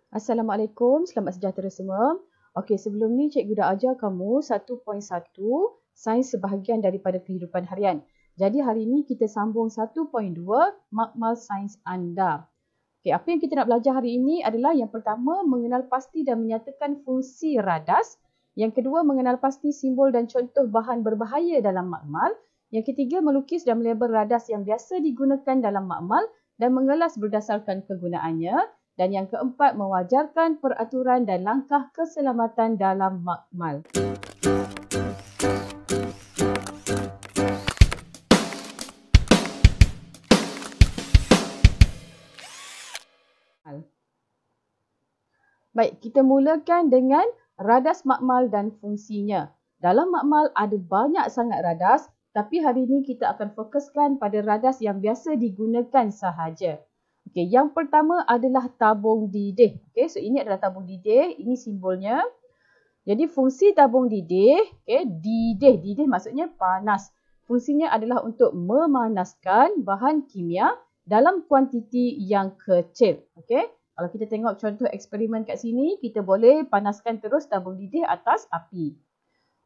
Assalamualaikum, selamat sejahtera semua. Okey, sebelum ni cikgu dah ajar kamu 1.1 sains sebahagian daripada kehidupan harian. Jadi hari ni kita sambung 1.2 makmal sains anda. Okey, apa yang kita nak belajar hari ini adalah yang pertama mengenal pasti dan menyatakan fungsi radas. Yang kedua mengenal pasti simbol dan contoh bahan berbahaya dalam makmal. Yang ketiga melukis dan melabel radas yang biasa digunakan dalam makmal dan mengelas berdasarkan kegunaannya. Dan yang keempat, mewajarkan peraturan dan langkah keselamatan dalam makmal. Baik, kita mulakan dengan radas makmal dan fungsinya. Dalam makmal ada banyak sangat radas, tapi hari ini kita akan fokuskan pada radas yang biasa digunakan sahaja. Okey, yang pertama adalah tabung didih. Okey, so ini adalah tabung didih, ini simbolnya. Jadi fungsi tabung didih, okey, didih maksudnya panas. Fungsinya adalah untuk memanaskan bahan kimia dalam kuantiti yang kecil. Okey, kalau kita tengok contoh eksperimen kat sini, kita boleh panaskan terus tabung didih atas api.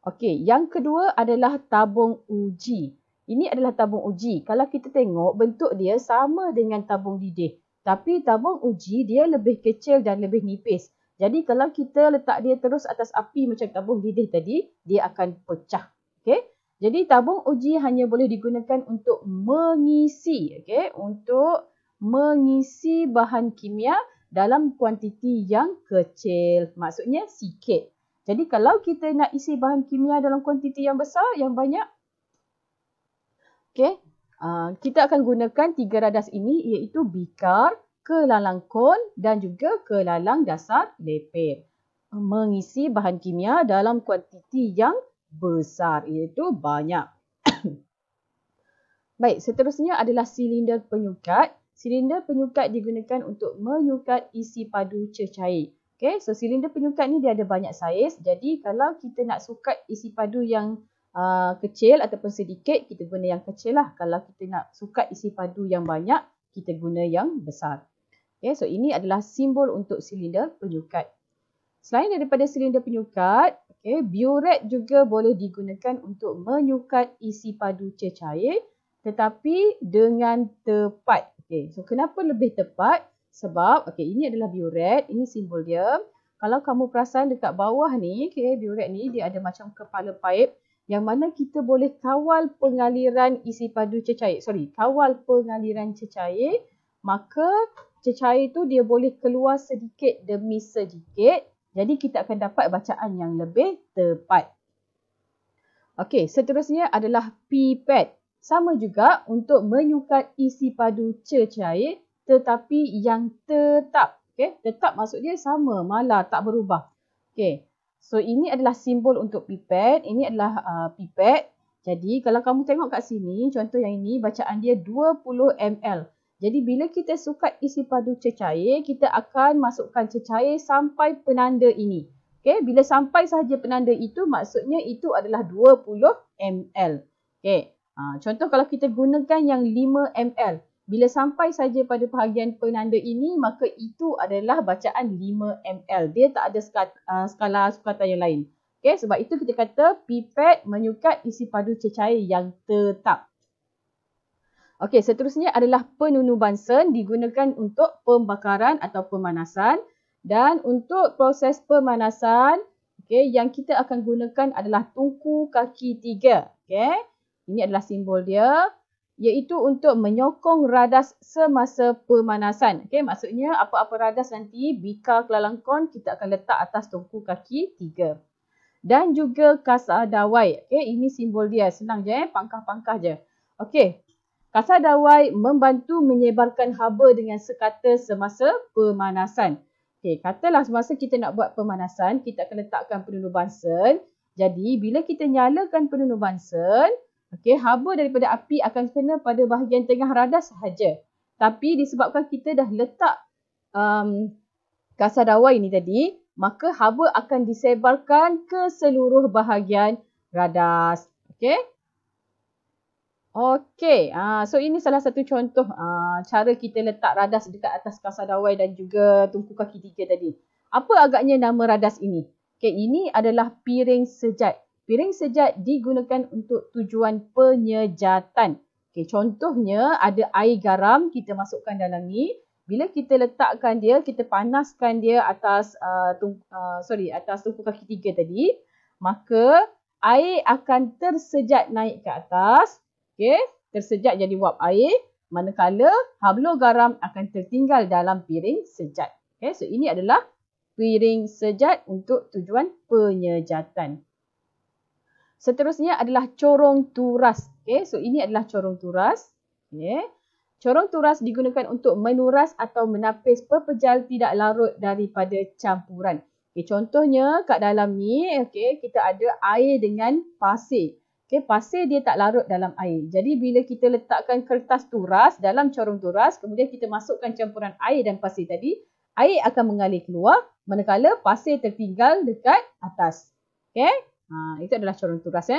Okey, yang kedua adalah tabung uji. Ini adalah tabung uji. Kalau kita tengok bentuk dia sama dengan tabung didih. Tapi tabung uji dia lebih kecil dan lebih nipis. Jadi kalau kita letak dia terus atas api macam tabung didih tadi, dia akan pecah. Okey. Jadi tabung uji hanya boleh digunakan untuk mengisi, okey, untuk mengisi bahan kimia dalam kuantiti yang kecil. Maksudnya sikit. Jadi kalau kita nak isi bahan kimia dalam kuantiti yang besar, yang banyak, okay, kita akan gunakan tiga radas ini iaitu bikar, kelalang kon dan juga kelalang dasar lepir. Mengisi bahan kimia dalam kuantiti yang besar iaitu banyak. Baik, seterusnya adalah silinder penyukat. Silinder penyukat digunakan untuk menyukat isi padu cecair. Okay, so silinder penyukat ni dia ada banyak saiz. Jadi kalau kita nak sukat isi padu yang kecil ataupun sedikit, kita guna yang kecil lah. Kalau kita nak sukat isi padu yang banyak, kita guna yang besar. Okay, so ini adalah simbol untuk silinder penyukat. Selain daripada silinder penyukat, okay, biuret juga boleh digunakan untuk menyukat isi padu cecair tetapi dengan tepat. Okay, so kenapa lebih tepat? Sebab, okay, ini adalah biuret, ini simbol dia. Kalau kamu perasan dekat bawah ni, okay, biuret ni dia ada macam kepala paip yang mana kita boleh kawal pengaliran isi padu cecair. Kawal pengaliran cecair. Maka cecair tu dia boleh keluar sedikit demi sedikit. Jadi kita akan dapat bacaan yang lebih tepat. Okey, seterusnya adalah pipet. Sama juga untuk menyukat isi padu cecair tetapi yang tetap. Okay? Tetap maksud dia sama, malar, tak berubah. Okay. So ini adalah simbol untuk pipet. Ini adalah pipet. Jadi kalau kamu tengok kat sini, contoh yang ini, bacaan dia 20 ml. Jadi bila kita sukat isi padu cecair, kita akan masukkan cecair sampai penanda ini. Okay? Bila sampai sahaja penanda itu, maksudnya itu adalah 20 ml. Okay. Contoh kalau kita gunakan yang 5 ml. Bila sampai saja pada bahagian penanda ini, maka itu adalah bacaan 5 ml. Dia tak ada skala sukatan yang lain. Okay, sebab itu kita kata pipet menyukat isi padu cecair yang tetap. Okey, seterusnya adalah penunuban sen digunakan untuk pembakaran atau pemanasan. Dan untuk proses pemanasan, okay, yang kita akan gunakan adalah tungku kaki 3. Okay. Ini adalah simbol dia. Iaitu untuk menyokong radas semasa pemanasan. Okay, maksudnya apa-apa radas nanti, bikar kelalang kon, kita akan letak atas tungku kaki 3. Dan juga kasar dawai. Okay, ini simbol dia. Senang je, pangkah-pangkah je. Okay, kasar dawai membantu menyebarkan haba dengan sekata semasa pemanasan. Okay, katalah semasa kita nak buat pemanasan, kita akan letakkan penunuban sen. Jadi, bila kita nyalakan penunuban sen, okay, haba daripada api akan kena pada bahagian tengah radas sahaja. Tapi disebabkan kita dah letak kasar dawai ni tadi, maka haba akan disebarkan ke seluruh bahagian radas. Okay. Okey, so ini salah satu contoh cara kita letak radas dekat atas kasar dawai dan juga tungku kaki tiga tadi. Apa agaknya nama radas ini? Okey, ini adalah piring sejat. Piring sejat digunakan untuk tujuan penyejatan. Okey, contohnya ada air garam kita masukkan dalam ni. Bila kita letakkan dia, kita panaskan dia atas atas tungku kaki tiga tadi, maka air akan tersejat naik ke atas. Okey, tersejat jadi wap air, manakala hablo garam akan tertinggal dalam piring sejat. Okey, so ini adalah piring sejat untuk tujuan penyejatan. Seterusnya adalah corong turas. Okey, so ini adalah corong turas. Okey. Corong turas digunakan untuk menuras atau menapis pepejal tidak larut daripada campuran. Okey, contohnya kat dalam ni, okey, kita ada air dengan pasir. Okay, pasir dia tak larut dalam air. Jadi bila kita letakkan kertas turas dalam corong turas, kemudian kita masukkan campuran air dan pasir tadi, air akan mengalir keluar, manakala pasir tertinggal dekat atas. Okay, itu adalah corong turas.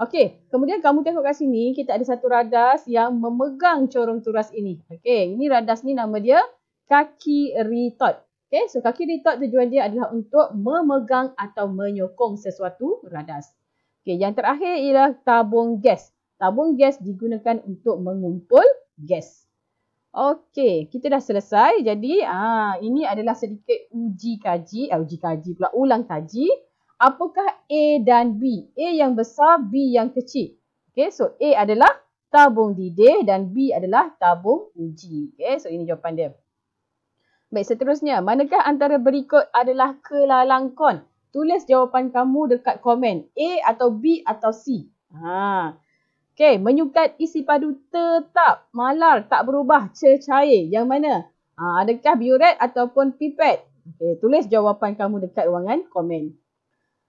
Okay, kemudian kamu tengok kat sini, kita ada satu radas yang memegang corong turas ini. Okay, ini radas ni nama dia kaki retort. Okay, so kaki retort tujuan dia adalah untuk memegang atau menyokong sesuatu radas. Okay, yang terakhir ialah tabung gas. Tabung gas digunakan untuk mengumpul gas. Okey, kita dah selesai. Jadi, ini adalah sedikit ulang kaji. Apakah A dan B? A yang besar, B yang kecil. Okey, so A adalah tabung didih dan B adalah tabung uji. Okey, so ini jawapan dia. Baik, seterusnya, manakah antara berikut adalah kelalangkon? Tulis jawapan kamu dekat komen. A atau B atau C. Okey, menyukat isi padu tetap, malar, tak berubah, cecair. Yang mana? Adakah biuret ataupun pipet? Okey, tulis jawapan kamu dekat ruangan komen.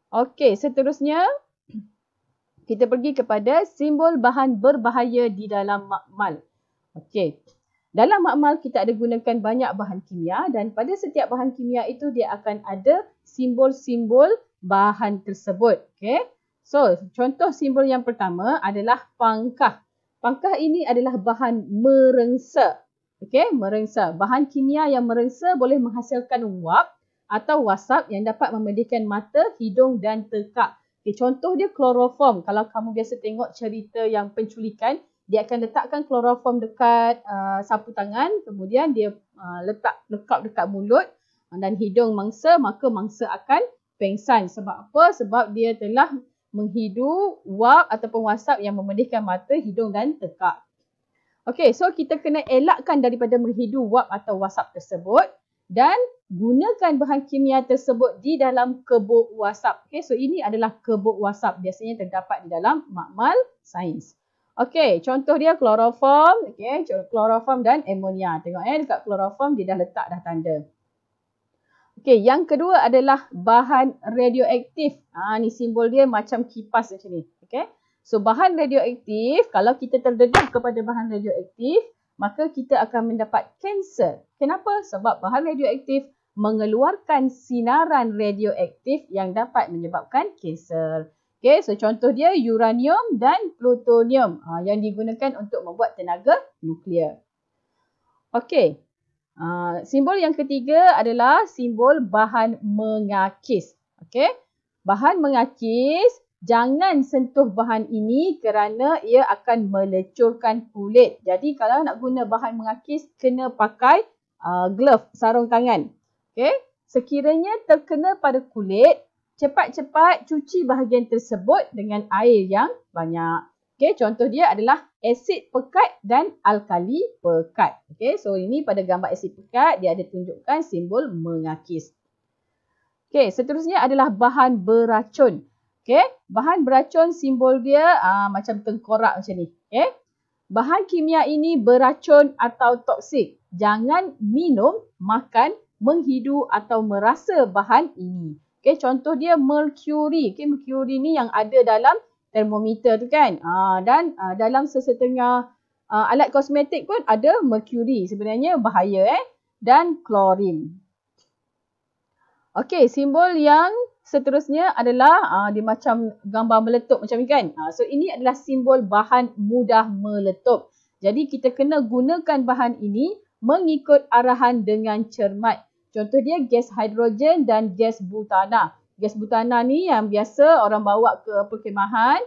Okey, seterusnya kita pergi kepada simbol bahan berbahaya di dalam makmal. Okey. Dalam makmal kita ada gunakan banyak bahan kimia dan pada setiap bahan kimia itu dia akan ada simbol-simbol bahan tersebut. Okay. So, contoh simbol yang pertama adalah pangkah. Pangkah ini adalah bahan merengsa. Okay, merengsa. Bahan kimia yang merengsa boleh menghasilkan wap atau wasap yang dapat memedihkan mata, hidung dan tekak. Okay, contoh dia kloroform. Kalau kamu biasa tengok cerita yang penculikan, dia akan letakkan kloroform dekat sapu tangan, kemudian dia lekap dekat mulut dan hidung mangsa, maka mangsa akan pengsan. Sebab apa? Sebab dia telah menghidu wap ataupun wasap yang memedihkan mata, hidung dan tekak. Okey, so kita kena elakkan daripada menghidu wap atau wasap tersebut dan gunakan bahan kimia tersebut di dalam kebuk wasap. Okey, so ini adalah kebuk wasap. Biasanya terdapat di dalam makmal sains. Okey, contoh dia kloroform, kloroform dan amonia. Tengok dekat kloroform dia dah letak dah tanda. Okey, yang kedua adalah bahan radioaktif. Ni simbol dia macam kipas macam ni. Okey. So bahan radioaktif, kalau kita terdedah kepada bahan radioaktif, maka kita akan mendapat kanser. Kenapa? Sebab bahan radioaktif mengeluarkan sinaran radioaktif yang dapat menyebabkan kanser. Okay, so contoh dia uranium dan plutonium yang digunakan untuk membuat tenaga nuklear. Okey, simbol yang ketiga adalah simbol bahan mengakis. Okey, bahan mengakis, jangan sentuh bahan ini kerana ia akan melecurkan kulit. Jadi kalau nak guna bahan mengakis, kena pakai glove, sarung tangan. Okey, sekiranya terkena pada kulit, cepat-cepat cuci bahagian tersebut dengan air yang banyak. Okey, contoh dia adalah asid pekat dan alkali pekat. Okey, so ini pada gambar asid pekat dia ada tunjukkan simbol mengakis. Okey, seterusnya adalah bahan beracun. Okey, bahan beracun simbol dia macam tengkorak macam ni. Okey. Bahan kimia ini beracun atau toksik. Jangan minum, makan, menghidu atau merasa bahan ini. Okay, contoh dia merkuri. Okay, merkuri ni yang ada dalam termometer tu kan. Dan dalam sesetengah alat kosmetik pun ada merkuri. Sebenarnya bahaya. Dan klorin. Okay, simbol yang seterusnya adalah dia macam gambar meletup macam ni kan. So ini adalah simbol bahan mudah meletup. Jadi kita kena gunakan bahan ini mengikut arahan dengan cermat. Contoh dia gas hidrogen dan gas butana. Gas butana ni yang biasa orang bawa ke perkhemahan.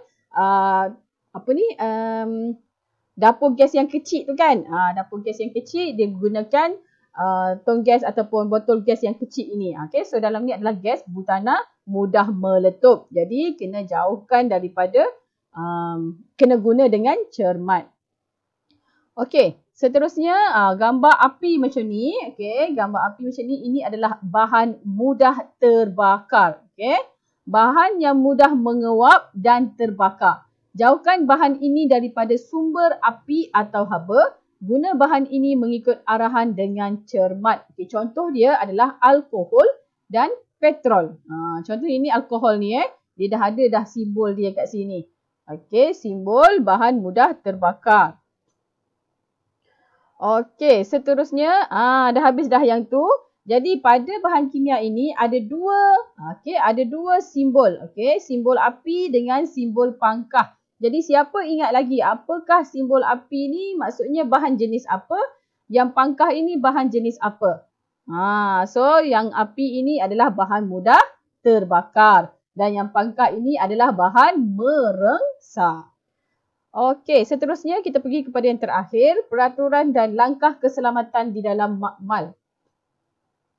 Dapur gas yang kecil tu kan. Dapur gas yang kecil dia gunakan tong gas ataupun botol gas yang kecil ini. Okay, so dalam ni adalah gas butana mudah meletup. Jadi kena jauhkan daripada, kena guna dengan cermat. Okay, seterusnya gambar api macam ni. Okay, gambar api macam ni, ini adalah bahan mudah terbakar. Okay, bahan yang mudah menguap dan terbakar. Jauhkan bahan ini daripada sumber api atau haba. Guna bahan ini mengikut arahan dengan cermat. Okay, contoh dia adalah alkohol dan petrol. Contoh ini alkohol ni dia dah ada dah simbol dia kat sini. Okay, simbol bahan mudah terbakar. Okay, seterusnya dah habis dah yang tu. Jadi pada bahan kimia ini ada dua simbol. Okay, simbol api dengan simbol pangkah. Jadi siapa ingat lagi apakah simbol api ni maksudnya bahan jenis apa? Yang pangkah ini bahan jenis apa? So yang api ini adalah bahan mudah terbakar. Dan yang pangkah ini adalah bahan merengsa. Okey, seterusnya kita pergi kepada yang terakhir. Peraturan dan langkah keselamatan di dalam makmal.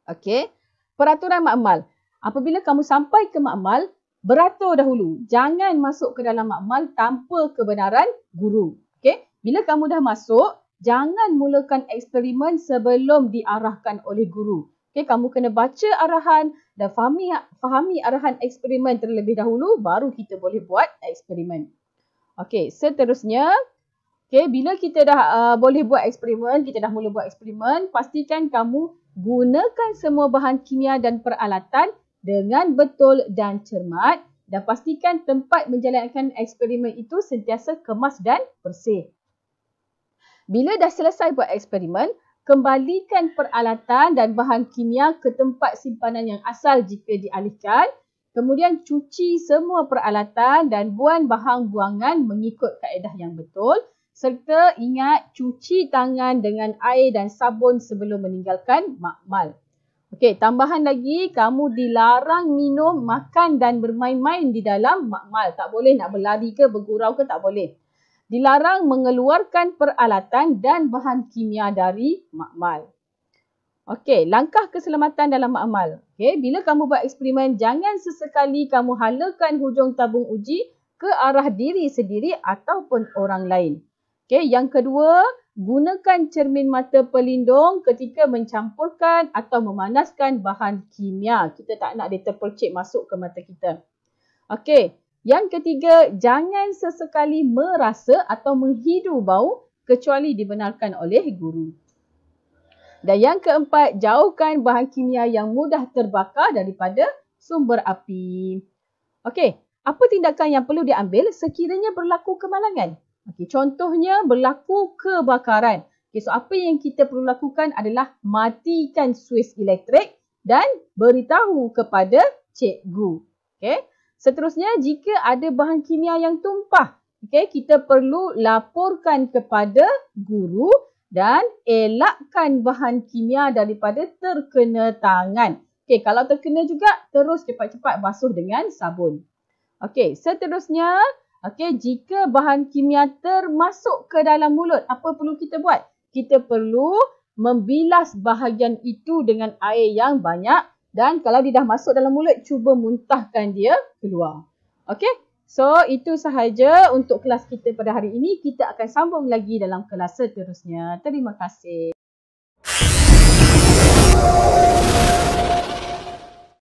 Okey, peraturan makmal. Apabila kamu sampai ke makmal, beratur dahulu. Jangan masuk ke dalam makmal tanpa kebenaran guru. Okey, bila kamu dah masuk, jangan mulakan eksperimen sebelum diarahkan oleh guru. Okey, kamu kena baca arahan dan fahami arahan eksperimen terlebih dahulu, baru kita boleh buat eksperimen. Okey, seterusnya, bila kita dah boleh buat eksperimen, kita dah mula buat eksperimen, pastikan kamu gunakan semua bahan kimia dan peralatan dengan betul dan cermat, dan pastikan tempat menjalankan eksperimen itu sentiasa kemas dan bersih. Bila dah selesai buat eksperimen, kembalikan peralatan dan bahan kimia ke tempat simpanan yang asal jika dialihkan. Kemudian cuci semua peralatan dan buang bahan buangan mengikut kaedah yang betul. Serta ingat cuci tangan dengan air dan sabun sebelum meninggalkan makmal. Okey, tambahan lagi, kamu dilarang minum, makan dan bermain-main di dalam makmal. Tak boleh nak berlari ke, bergurau ke, tak boleh. Dilarang mengeluarkan peralatan dan bahan kimia dari makmal. Okey, langkah keselamatan dalam makmal. Okey, bila kamu buat eksperimen, jangan sesekali kamu halakan hujung tabung uji ke arah diri sendiri ataupun orang lain. Okey, yang kedua, gunakan cermin mata pelindung ketika mencampurkan atau memanaskan bahan kimia. Kita tak nak dia terpercik masuk ke mata kita. Okey, yang ketiga, jangan sesekali merasa atau menghidu bau kecuali dibenarkan oleh guru. Dan yang keempat, jauhkan bahan kimia yang mudah terbakar daripada sumber api. Okey, apa tindakan yang perlu diambil sekiranya berlaku kemalangan? Okey, contohnya berlaku kebakaran. Okey, so apa yang kita perlu lakukan adalah matikan suis elektrik dan beritahu kepada cikgu. Okey, seterusnya jika ada bahan kimia yang tumpah, okey, kita perlu laporkan kepada guru dan elakkan bahan kimia daripada terkena tangan. Okey, kalau terkena juga terus cepat-cepat basuh dengan sabun. Okey, seterusnya, jika bahan kimia termasuk ke dalam mulut, apa perlu kita buat? Kita perlu membilas bahagian itu dengan air yang banyak dan kalau dia dah masuk dalam mulut, cuba muntahkan dia keluar. Okey, so itu sahaja untuk kelas kita pada hari ini. Kita akan sambung lagi dalam kelas seterusnya. Terima kasih.